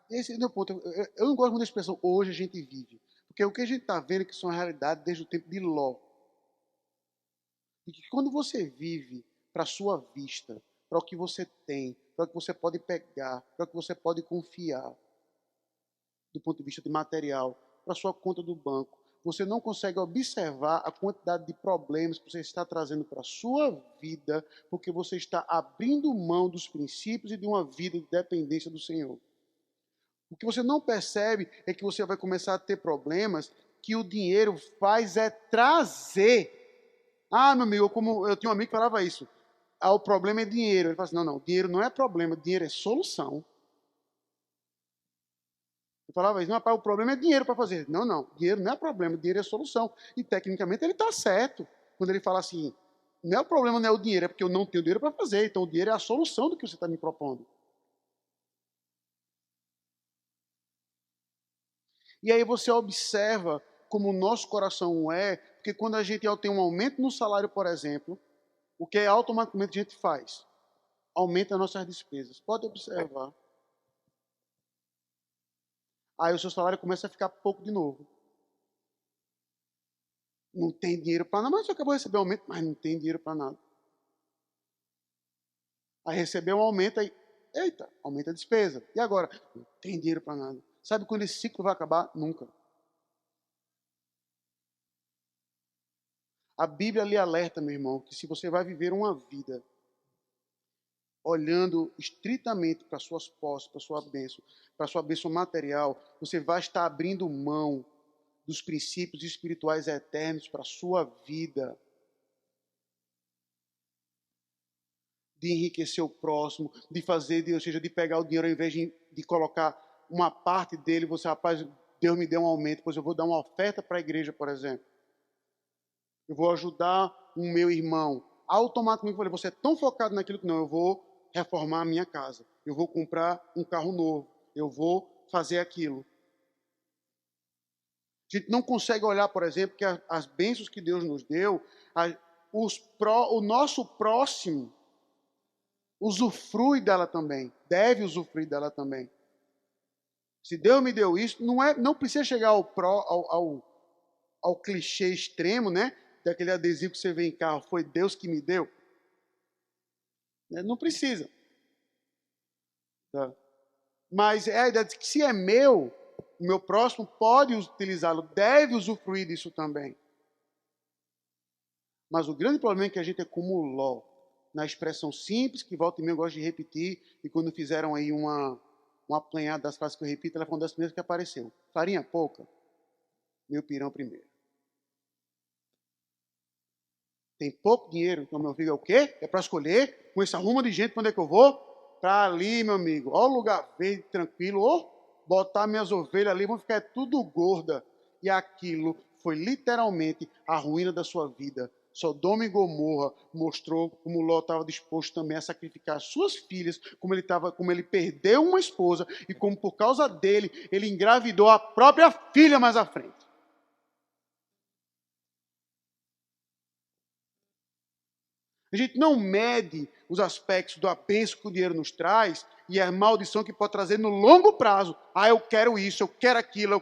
Esse é o meu ponto. Eu não gosto muito da expressão hoje a gente vive. Porque o que a gente está vendo é que isso é uma realidade desde o tempo de Ló. E que quando você vive para a sua vista, para o que você tem, para o que você pode pegar, para o que você pode confiar, do ponto de vista de material, para a sua conta do banco, você não consegue observar a quantidade de problemas que você está trazendo para a sua vida, porque você está abrindo mão dos princípios e de uma vida de dependência do Senhor. O que você não percebe é que você vai começar a ter problemas que o dinheiro faz é trazer. Ah, meu amigo, como eu tinha um amigo que falava isso. Ah, o problema é dinheiro. Ele fala assim, não, dinheiro não é problema, dinheiro é solução. Eu falava isso, não, rapaz, o problema é dinheiro para fazer. Não, dinheiro não é problema, dinheiro é solução. E tecnicamente ele está certo. Quando ele fala assim, não é o problema, não é o dinheiro, é porque eu não tenho dinheiro para fazer. Então o dinheiro é a solução do que você está me propondo. E aí você observa como o nosso coração é, porque quando a gente tem um aumento no salário, por exemplo, o que automaticamente a gente faz? Aumenta as nossas despesas. Pode observar. Aí o seu salário começa a ficar pouco de novo. Não tem dinheiro para nada, mas você acabou de receber um aumento, mas não tem dinheiro para nada. Aí recebeu um aumento, aí, eita, aumenta a despesa. E agora? Não tem dinheiro para nada. Sabe quando esse ciclo vai acabar? Nunca. A Bíblia lhe alerta, meu irmão, que se você vai viver uma vida olhando estritamente para suas posses, para sua bênção material, você vai estar abrindo mão dos princípios espirituais eternos para a sua vida. De enriquecer o próximo, de fazer, ou seja, de pegar o dinheiro ao invés de colocar uma parte dele, você, rapaz, Deus me deu um aumento, pois eu vou dar uma oferta para a igreja, por exemplo. Eu vou ajudar o meu irmão. Automaticamente, eu falei, você é tão focado naquilo que não, eu vou reformar a minha casa, eu vou comprar um carro novo, eu vou fazer aquilo. A gente não consegue olhar, por exemplo, que as bênçãos que Deus nos deu, o nosso próximo usufrui dela também, deve usufruir dela também. Se Deus me deu isso, não precisa chegar ao clichê extremo, né? Daquele adesivo que você vê em carro, foi Deus que me deu. Não precisa. Tá? Mas é a ideia de que se é meu, o meu próximo pode utilizá-lo, deve usufruir disso também. Mas o grande problema é que a gente acumulou na expressão simples, que volta e meia eu gosto de repetir, e quando fizeram aí um apanhado das frases que eu repito, ela foi uma das primeiras que apareceu. Farinha pouca, meu pirão primeiro. Tem pouco dinheiro, então meu filho é o quê? É para escolher, com esse arrumo de gente, para onde é que eu vou? Para ali, meu amigo. Ó o lugar verde, tranquilo, ó, botar minhas ovelhas ali, vão ficar tudo gorda. E aquilo foi literalmente a ruína da sua vida. Sodoma e Gomorra mostrou como Ló estava disposto também a sacrificar suas filhas, como ele perdeu uma esposa e como por causa dele ele engravidou a própria filha mais à frente. A gente não mede os aspectos da bênção que o dinheiro nos traz e a maldição que pode trazer no longo prazo. Ah, eu quero isso, eu quero aquilo.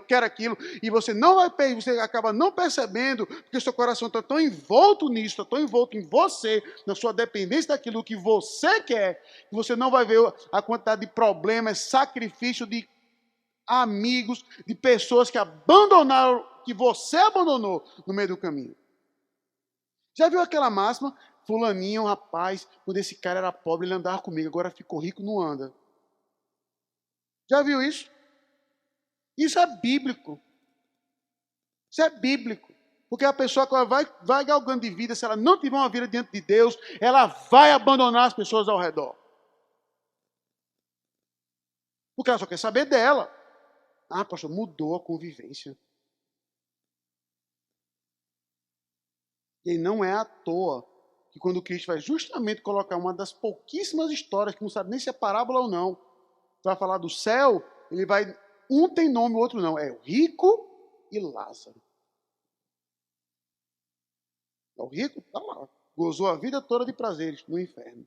E você não vai, você acaba não percebendo, porque seu coração está tão envolto nisso, está tão envolto em você, na sua dependência daquilo que você quer, que você não vai ver a quantidade de problemas, sacrifício de amigos, de pessoas que abandonaram, que você abandonou no meio do caminho. Já viu aquela máxima? Fulaninho, rapaz, quando esse cara era pobre, ele andava comigo, agora ficou rico, não anda. Já viu isso? Isso é bíblico. Isso é bíblico. Porque a pessoa que ela vai galgando de vida, se ela não tiver uma vida diante de Deus, ela vai abandonar as pessoas ao redor. Porque ela só quer saber dela. Ah, pastor, mudou a convivência. E não é à toa que quando Cristo vai justamente colocar uma das pouquíssimas histórias, que não sabe nem se é parábola ou não, vai falar do céu, ele vai, um tem nome, o outro não, é o rico e Lázaro. O rico está lá, gozou a vida toda de prazeres no inferno.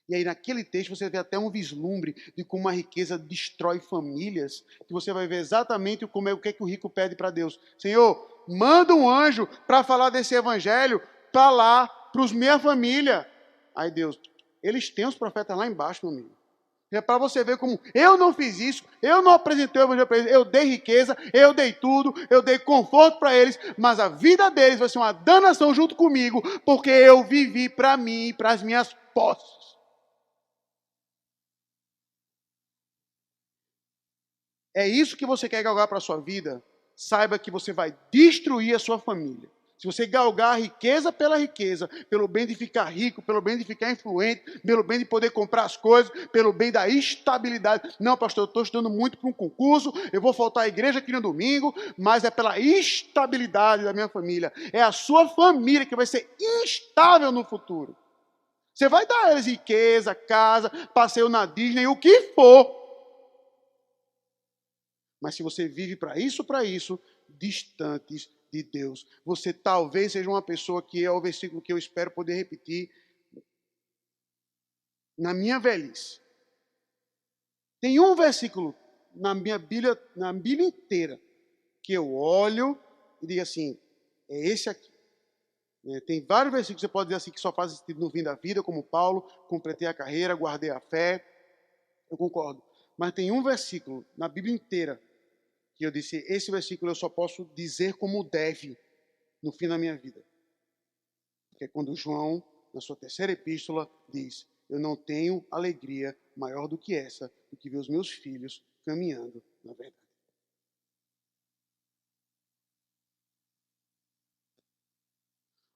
E aí naquele texto você vê até um vislumbre de como a riqueza destrói famílias, que você vai ver exatamente o que é que o rico pede para Deus. Senhor, manda um anjo para falar desse evangelho para lá, para os minha família. Aí Deus, eles têm os profetas lá embaixo, meu amigo. É para você ver como eu não fiz isso, eu não apresentei o evangelho para eles, eu dei riqueza, eu dei tudo, eu dei conforto para eles, mas a vida deles vai ser uma danação junto comigo, porque eu vivi para mim, para as minhas posses. É isso que você quer galgar para a sua vida? Saiba que você vai destruir a sua família. Se você galgar a riqueza, pelo bem de ficar rico, pelo bem de ficar influente, pelo bem de poder comprar as coisas, pelo bem da estabilidade. Não, pastor, eu estou estudando muito para um concurso, eu vou faltar à igreja aqui no domingo, mas é pela estabilidade da minha família. É a sua família que vai ser instável no futuro. Você vai dar a eles riqueza, casa, passeio na Disney, o que for. Mas se você vive para isso, distantes de Deus, você talvez seja uma pessoa que é o versículo que eu espero poder repetir na minha velhice. Tem um versículo na Bíblia inteira, que eu olho e digo assim, é esse aqui. Tem vários versículos que você pode dizer assim, que só fazem sentido no fim da vida, como Paulo, completei a carreira, guardei a fé, eu concordo. Mas tem um versículo na Bíblia inteira, que eu disse, esse versículo eu só posso dizer como deve no fim da minha vida. Que é quando João, na sua terceira epístola, diz, eu não tenho alegria maior do que essa, do que ver os meus filhos caminhando na verdade.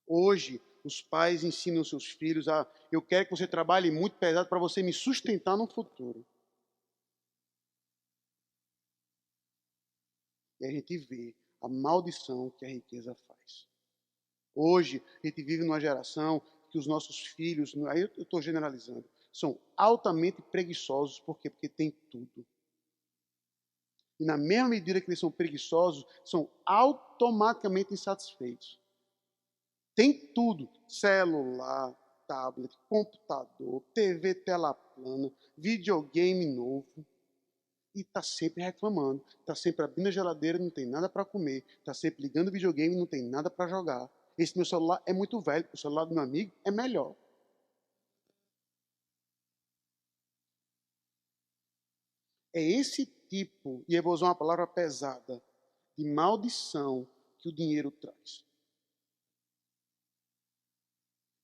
Hoje, os pais ensinam seus filhos a, eu quero que você trabalhe muito pesado para você me sustentar no futuro. E a gente vê a maldição que a riqueza faz. Hoje, a gente vive numa geração que os nossos filhos, aí eu estou generalizando, são altamente preguiçosos. Por quê? Porque tem tudo. E na mesma medida que eles são preguiçosos, são automaticamente insatisfeitos. Tem tudo: celular, tablet, computador, TV tela plana, videogame novo. E está sempre reclamando. Está sempre abrindo a geladeira, não tem nada para comer. Está sempre ligando o videogame, não tem nada para jogar. Esse meu celular é muito velho, o celular do meu amigo é melhor. É esse tipo, e eu vou usar uma palavra pesada, de maldição que o dinheiro traz.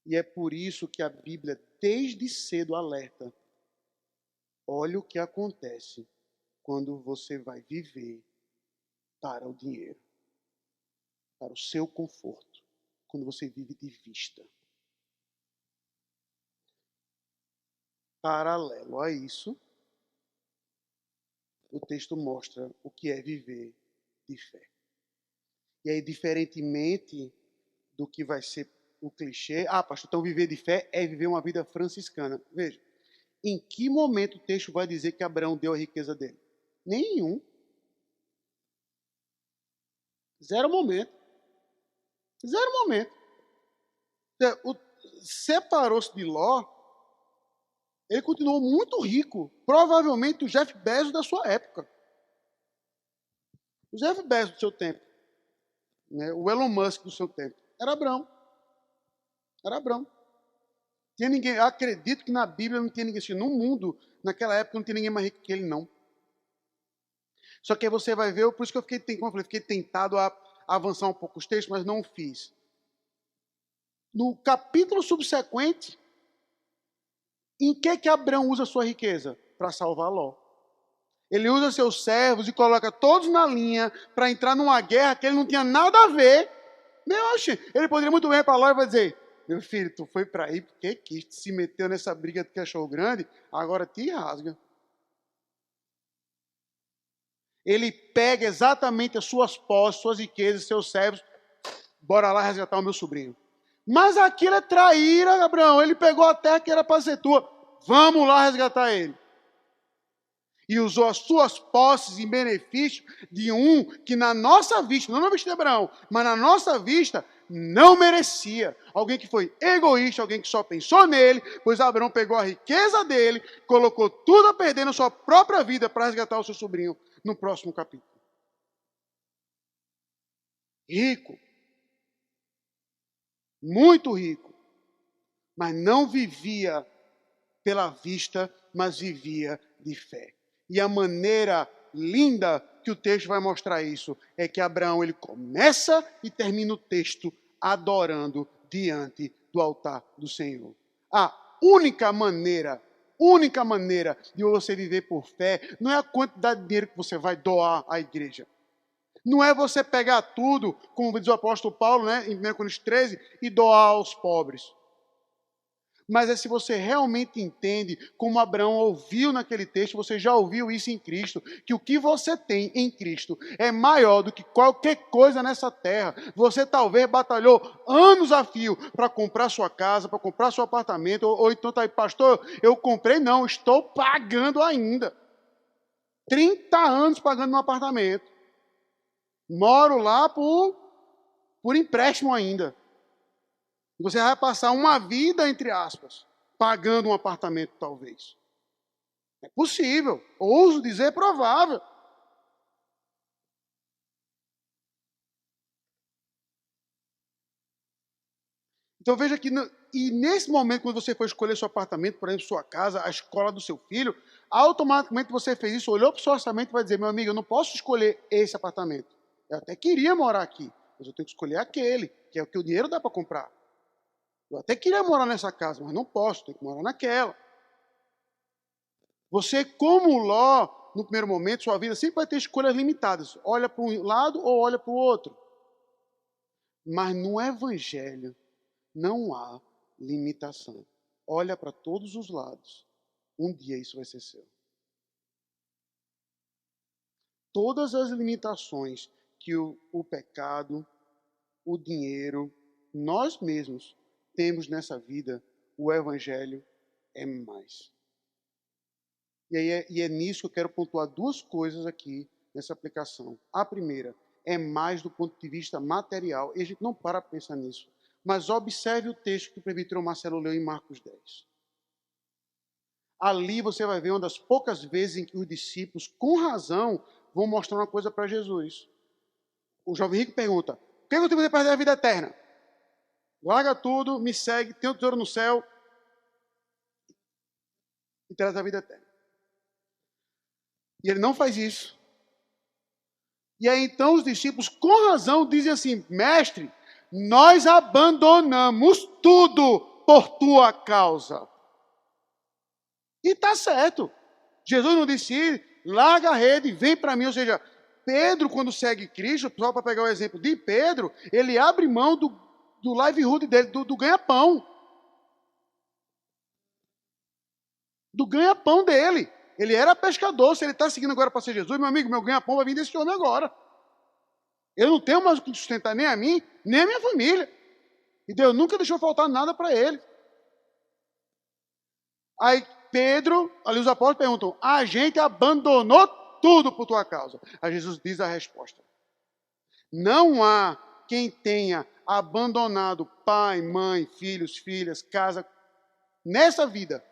E é por isso que a Bíblia, desde cedo, alerta. Olha o que acontece quando você vai viver para o dinheiro, para o seu conforto, quando você vive de vista. Paralelo a isso, o texto mostra o que é viver de fé. E aí, diferentemente do que vai ser o clichê, pastor, então viver de fé é viver uma vida franciscana. Veja, em que momento o texto vai dizer que Abraão deu a riqueza dele? Nenhum. Zero momento. Zero momento. Separou-se de Ló, ele continuou muito rico. Provavelmente o Jeff Bezos da sua época. O Jeff Bezos do seu tempo. Né? O Elon Musk do seu tempo. Era Abraão. Era Abraão. Tinha ninguém, eu acredito que na Bíblia não tinha ninguém assim. No mundo, naquela época, não tinha ninguém mais rico que ele, não. Só que aí você vai ver, por isso que eu fiquei tentado a avançar um pouco os textos, mas não o fiz. No capítulo subsequente, em que Abraão usa sua riqueza? Para salvar Ló. Ele usa seus servos e coloca todos na linha para entrar numa guerra que ele não tinha nada a ver. Ele poderia muito bem ir para Ló e vai dizer: meu filho, tu foi para aí porque quis, se meteu nessa briga de cachorro grande, agora te rasga. Ele pega exatamente as suas posses, suas riquezas, seus servos, bora lá resgatar o meu sobrinho. Mas aquilo é traíra, Abraão. Ele pegou a terra que era para ser tua. Vamos lá resgatar ele. E usou as suas posses em benefício de um que na nossa vista, não na vista de Abraão, mas na nossa vista, não merecia. Alguém que foi egoísta, alguém que só pensou nele, pois Abraão pegou a riqueza dele, colocou tudo a perder na sua própria vida para resgatar o seu sobrinho no próximo capítulo. Rico. Muito rico. Mas não vivia pela vista, mas vivia de fé. E a maneira linda que o texto vai mostrar isso é que Abraão ele começa e termina o texto adorando diante do altar do Senhor. A única maneira de você viver por fé não é a quantidade de dinheiro que você vai doar à igreja. Não é você pegar tudo, como diz o apóstolo Paulo, né, em 1 Coríntios 13, e doar aos pobres. Mas é se você realmente entende, como Abraão ouviu naquele texto, você já ouviu isso em Cristo, que o que você tem em Cristo é maior do que qualquer coisa nessa terra. Você talvez batalhou anos a fio para comprar sua casa, para comprar seu apartamento, ou então está aí, pastor, eu comprei não, estou pagando ainda. 30 anos pagando um apartamento. Moro lá por empréstimo ainda. Você vai passar uma vida, entre aspas, pagando um apartamento, talvez. É possível. Ouso dizer provável. Então veja que, e nesse momento, quando você for escolher seu apartamento, por exemplo, sua casa, a escola do seu filho, automaticamente você fez isso, olhou para o seu orçamento e vai dizer, meu amigo, eu não posso escolher esse apartamento. Eu até queria morar aqui, mas eu tenho que escolher aquele, que é o que o dinheiro dá para comprar. Eu até queria morar nessa casa, mas não posso, tenho que morar naquela. Você, como Ló, no primeiro momento, sua vida sempre vai ter escolhas limitadas. Olha para um lado ou olha para o outro. Mas no Evangelho não há limitação. Olha para todos os lados. Um dia isso vai ser seu. Todas as limitações que o pecado, o dinheiro, nós mesmos temos nessa vida, o Evangelho é mais. E é nisso que eu quero pontuar duas coisas aqui nessa aplicação. A primeira é mais do ponto de vista material, e a gente não para pensar nisso. Mas observe o texto que o presbítero Marcelo leu em Marcos 10. Ali você vai ver uma das poucas vezes em que os discípulos, com razão, vão mostrar uma coisa para Jesus. O jovem rico pergunta: o que eu tenho que fazer para perder a vida eterna? Larga tudo, me segue, tem um tesouro no céu e traz a vida eterna. E ele não faz isso. E aí então os discípulos, com razão, dizem assim: mestre, nós abandonamos tudo por tua causa. E está certo. Jesus não disse: larga a rede, vem para mim. Ou seja, Pedro, quando segue Cristo, só para pegar o exemplo de Pedro, ele abre mão do livelihood dele, do ganha-pão. Do ganha-pão dele. Ele era pescador. Se ele está seguindo agora para ser Jesus, meu amigo, meu ganha-pão vai vir desse homem agora. Eu não tenho mais o que sustentar nem a mim, nem a minha família. E Deus nunca deixou faltar nada para ele. Aí Pedro, ali os apóstolos perguntam: a gente abandonou tudo por tua causa. Aí Jesus diz a resposta: não há quem tenha abandonado pai, mãe, filhos, filhas, casa, nessa vida,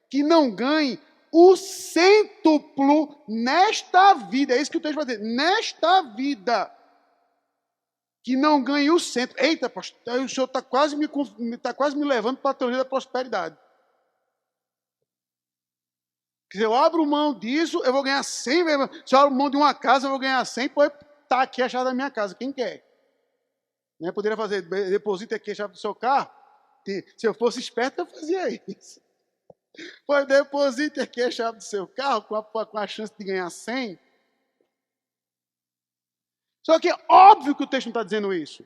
que não ganhe o cêntuplo nesta vida. É isso que o texto vai dizer. Nesta vida. Que não ganhe o centro. Eita, pastor, o senhor está quase me levando para a teoria da prosperidade. Se eu abro mão disso, eu vou ganhar 100. Se eu abro mão de uma casa, eu vou ganhar 100. Pode estar aqui a chave da minha casa. Quem quer? Né? Poderia fazer, deposita aqui a chave do seu carro. Se eu fosse esperto, eu fazia isso. Pois deposite aqui a chave do seu carro com a chance de ganhar 100. Só que é óbvio que o texto não está dizendo isso.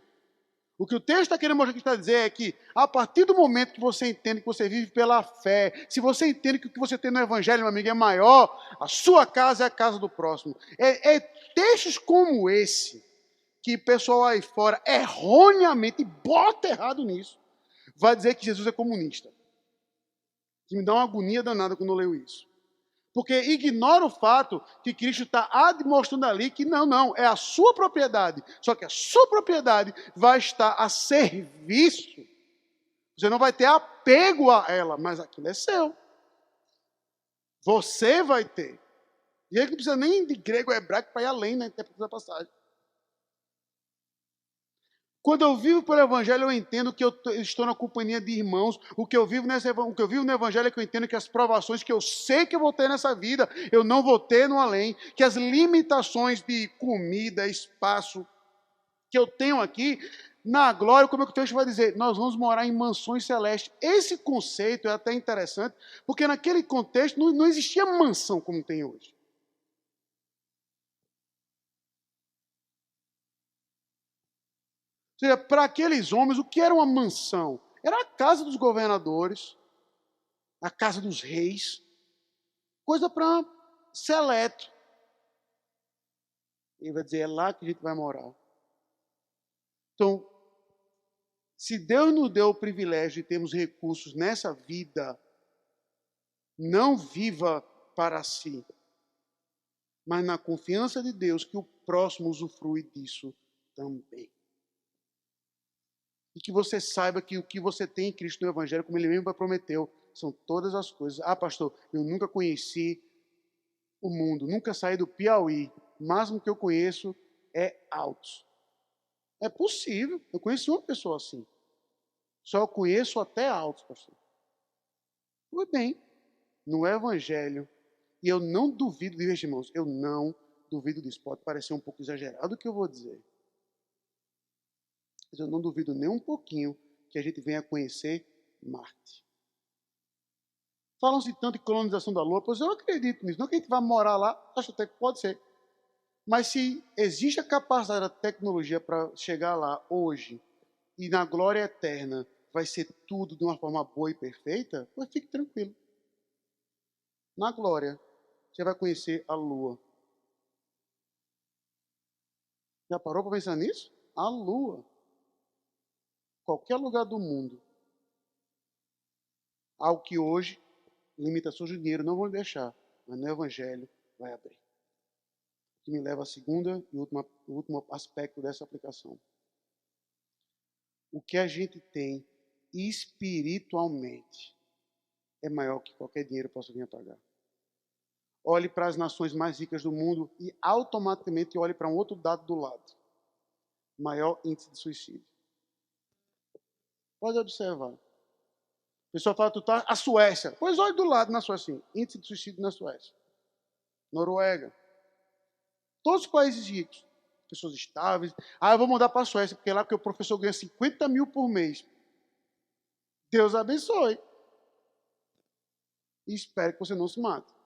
O que o texto está querendo mostrar que está dizendo é que, a partir do momento que você entende que você vive pela fé, se você entende que o que você tem no Evangelho, meu amigo, é maior, a sua casa é a casa do próximo. É textos como esse, que o pessoal aí fora erroneamente bota errado nisso, vai dizer que Jesus é comunista. Que me dá uma agonia danada quando eu leio isso. Porque ignora o fato que Cristo está demonstrando ali que não, é a sua propriedade. Só que a sua propriedade vai estar a serviço. Você não vai ter apego a ela, mas aquilo é seu. Você vai ter. E aí não precisa nem de grego ou hebraico para ir além na interpretação da passagem. Quando eu vivo pelo Evangelho, eu entendo que eu estou na companhia de irmãos. O que eu vivo no Evangelho é que eu entendo que as provações que eu sei que eu vou ter nessa vida, eu não vou ter no além. Que as limitações de comida, espaço que eu tenho aqui, na glória, como é que o texto vai dizer? Nós vamos morar em mansões celestes. Esse conceito é até interessante, porque naquele contexto não existia mansão como tem hoje. Ou seja, para aqueles homens, o que era uma mansão? Era a casa dos governadores, a casa dos reis, coisa para seleto. Ele vai dizer, é lá que a gente vai morar. Então, se Deus nos deu o privilégio de termos recursos nessa vida, não viva para si, mas na confiança de Deus que o próximo usufrui disso também. E que você saiba que o que você tem em Cristo no Evangelho, como Ele mesmo prometeu, são todas as coisas. Ah, pastor, eu nunca conheci o mundo, nunca saí do Piauí. O máximo que eu conheço é Altos. É possível, eu conheci uma pessoa assim. Só conheço até Altos, pastor. Tudo bem, no Evangelho, e eu não duvido disso, irmãos, eu não duvido disso. Pode parecer um pouco exagerado o que eu vou dizer. Mas eu não duvido nem um pouquinho que a gente venha conhecer Marte. Falam-se tanto em colonização da Lua, pois eu acredito nisso. Não que a gente vá morar lá, acho até que pode ser. Mas se existe a capacidade da tecnologia para chegar lá hoje, e na glória eterna vai ser tudo de uma forma boa e perfeita, pois fique tranquilo. Na glória, você vai conhecer a Lua. Já parou para pensar nisso? A Lua. Qualquer lugar do mundo. Algo que hoje limitações de dinheiro não vão deixar, mas no Evangelho vai abrir. que me leva à segunda e último aspecto dessa aplicação. O que a gente tem espiritualmente é maior que qualquer dinheiro possa vir a pagar. Olhe para as nações mais ricas do mundo e automaticamente olhe para um outro dado do lado. Maior índice de suicídio. Pode observar. A pessoa fala, a Suécia. Pois olhe do lado na Suécia, assim, índice de suicídio na Suécia. Noruega. Todos os países ricos. Pessoas estáveis. Eu vou mudar para a Suécia, porque é lá que o professor ganha 50 mil por mês. Deus abençoe. E espero que você não se mate.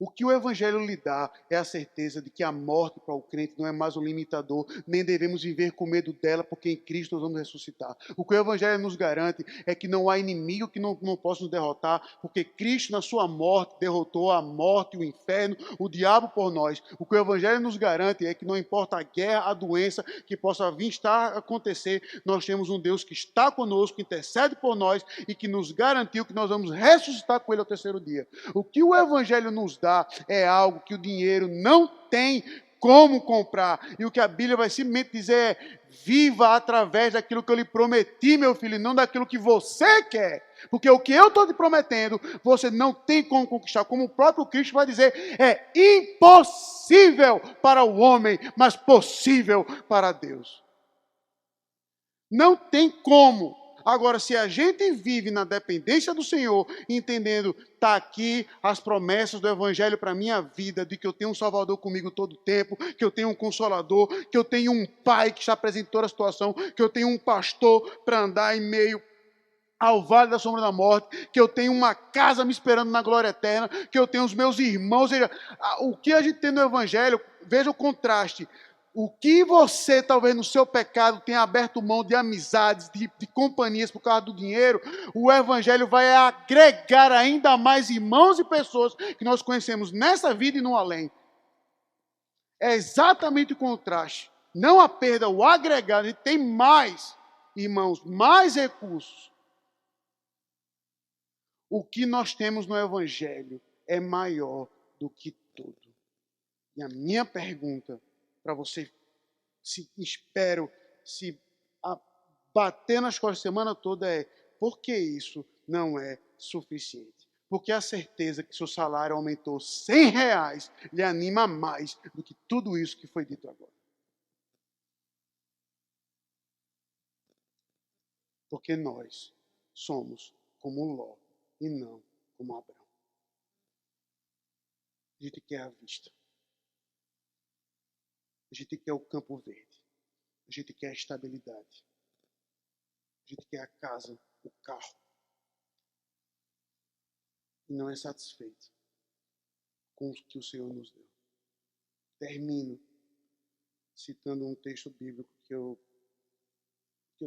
O que o Evangelho lhe dá é a certeza de que a morte para o crente não é mais um limitador, nem devemos viver com medo dela, porque em Cristo nós vamos ressuscitar. O que o Evangelho nos garante é que não há inimigo que não possa nos derrotar, porque Cristo, na sua morte, derrotou a morte, o inferno, o diabo por nós. O que o Evangelho nos garante é que não importa a guerra, a doença que possa vir estar a acontecer, nós temos um Deus que está conosco, que intercede por nós e que nos garantiu que nós vamos ressuscitar com Ele ao terceiro dia. O que o Evangelho nos dá é algo que o dinheiro não tem como comprar. E o que a Bíblia vai simplesmente dizer é: viva através daquilo que eu lhe prometi, meu filho, e não daquilo que você quer. Porque o que eu estou te prometendo, você não tem como conquistar. Como o próprio Cristo vai dizer, é impossível para o homem, mas possível para Deus. Não tem como. Agora, se a gente vive na dependência do Senhor, entendendo, está aqui as promessas do Evangelho para a minha vida, de que eu tenho um Salvador comigo todo o tempo, que eu tenho um Consolador, que eu tenho um Pai que está presente em toda a situação, que eu tenho um pastor para andar em meio ao vale da sombra da morte, que eu tenho uma casa me esperando na glória eterna, que eu tenho os meus irmãos. Ou seja, o que a gente tem no Evangelho, veja o contraste. O que você, talvez no seu pecado, tenha aberto mão de amizades, de companhias por causa do dinheiro, o Evangelho vai agregar ainda mais irmãos e pessoas que nós conhecemos nessa vida e no além. É exatamente o contraste. Não a perda, o agregar. A gente tem mais irmãos, mais recursos. O que nós temos no Evangelho é maior do que tudo. E a minha pergunta para você, se bater nas costas a semana toda é: por que isso não é suficiente? Porque a certeza que seu salário aumentou R$100 lhe anima mais do que tudo isso que foi dito agora. Porque nós somos como Ló e não como Abraão. A gente quer a vista. A gente quer o campo verde. A gente quer a estabilidade. A gente quer a casa, o carro. E não é satisfeito com o que o Senhor nos deu. Termino citando um texto bíblico que eu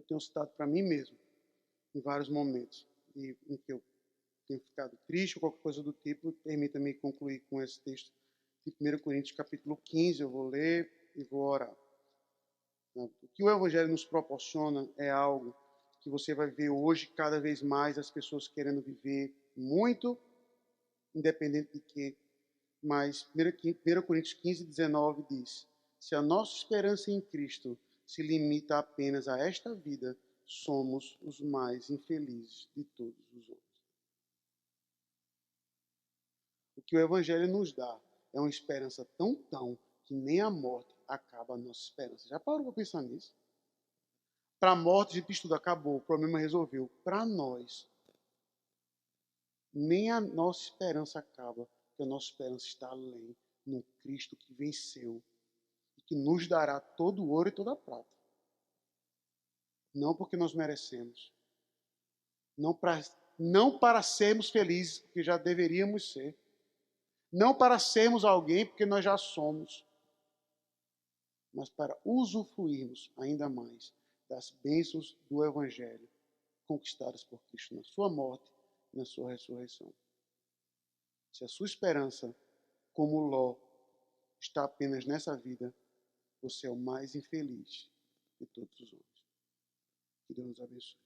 tenho citado para mim mesmo em vários momentos, e em que eu tenho ficado triste ou qualquer coisa do tipo. Permita-me concluir com esse texto de 1 Coríntios capítulo 15, eu vou ler e vou orar. O que o Evangelho nos proporciona é algo que você vai ver hoje cada vez mais as pessoas querendo viver muito, independente de quê. Mas 1 Coríntios 15, 19 diz: se a nossa esperança em Cristo se limita apenas a esta vida, somos os mais infelizes de todos os outros. O que o Evangelho nos dá é uma esperança tão que nem a morte acaba a nossa esperança. Já parou para pensar nisso? Para a morte, a gente estuda, acabou, o problema resolveu. Para nós, nem a nossa esperança acaba, porque a nossa esperança está além, no Cristo que venceu e que nos dará todo o ouro e toda a prata. Não porque nós merecemos, não para sermos felizes, porque já deveríamos ser, não para sermos alguém, porque nós já somos, mas para usufruirmos ainda mais das bênçãos do Evangelho conquistadas por Cristo na sua morte e na sua ressurreição. Se a sua esperança, como Ló, está apenas nessa vida, você é o mais infeliz de todos os homens. Que Deus nos abençoe.